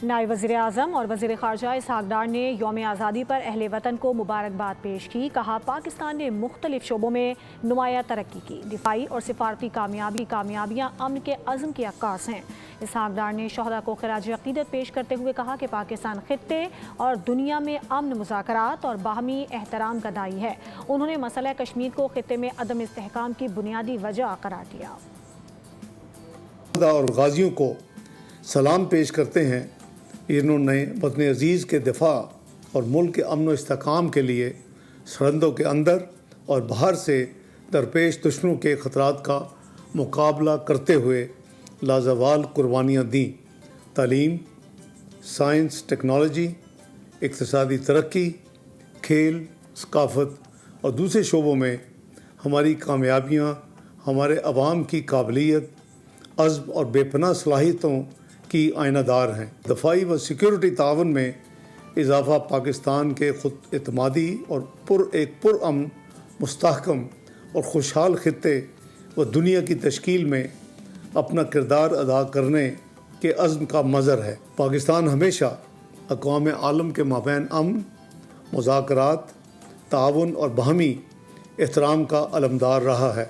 نائب وزیر اعظم اور وزیر خارجہ اسحاق ڈار نے یوم آزادی پر اہل وطن کو مبارکباد پیش کی۔ کہا پاکستان نے مختلف شعبوں میں نمایاں ترقی کی، دفاعی اور سفارتی کامیابیاں امن کے عزم کی عکاس ہیں۔ اسحاق ڈار نے شہداء کو خراج عقیدت پیش کرتے ہوئے کہا کہ پاکستان خطے اور دنیا میں امن، مذاکرات اور باہمی احترام کا داعی ہے۔ انہوں نے مسئلہ کشمیر کو خطے میں عدم استحکام کی بنیادی وجہ قرار دیا۔ اور غازیوں کو سلام پیش کرتے ہیں، انہوں نے وطن عزیز کے دفاع اور ملک کے امن و استحکام کے لیے سرحدوں کے اندر اور باہر سے درپیش دشمنوں کے خطرات کا مقابلہ کرتے ہوئے لازوال قربانیاں دیں۔ تعلیم، سائنس، ٹیکنالوجی، اقتصادی ترقی، کھیل، ثقافت اور دوسرے شعبوں میں ہماری کامیابیاں ہمارے عوام کی قابلیت، عزم اور بے پناہ صلاحیتوں کی آئینہ دار ہیں۔ دفاعی و سیکیورٹی تعاون میں اضافہ پاکستان کے خود اعتمادی اور ایک پرامن، مستحکم اور خوشحال خطے و دنیا کی تشکیل میں اپنا کردار ادا کرنے کے عزم کا مظہر ہے۔ پاکستان ہمیشہ اقوام عالم کے مابین امن، مذاکرات، تعاون اور باہمی احترام کا علمدار رہا ہے۔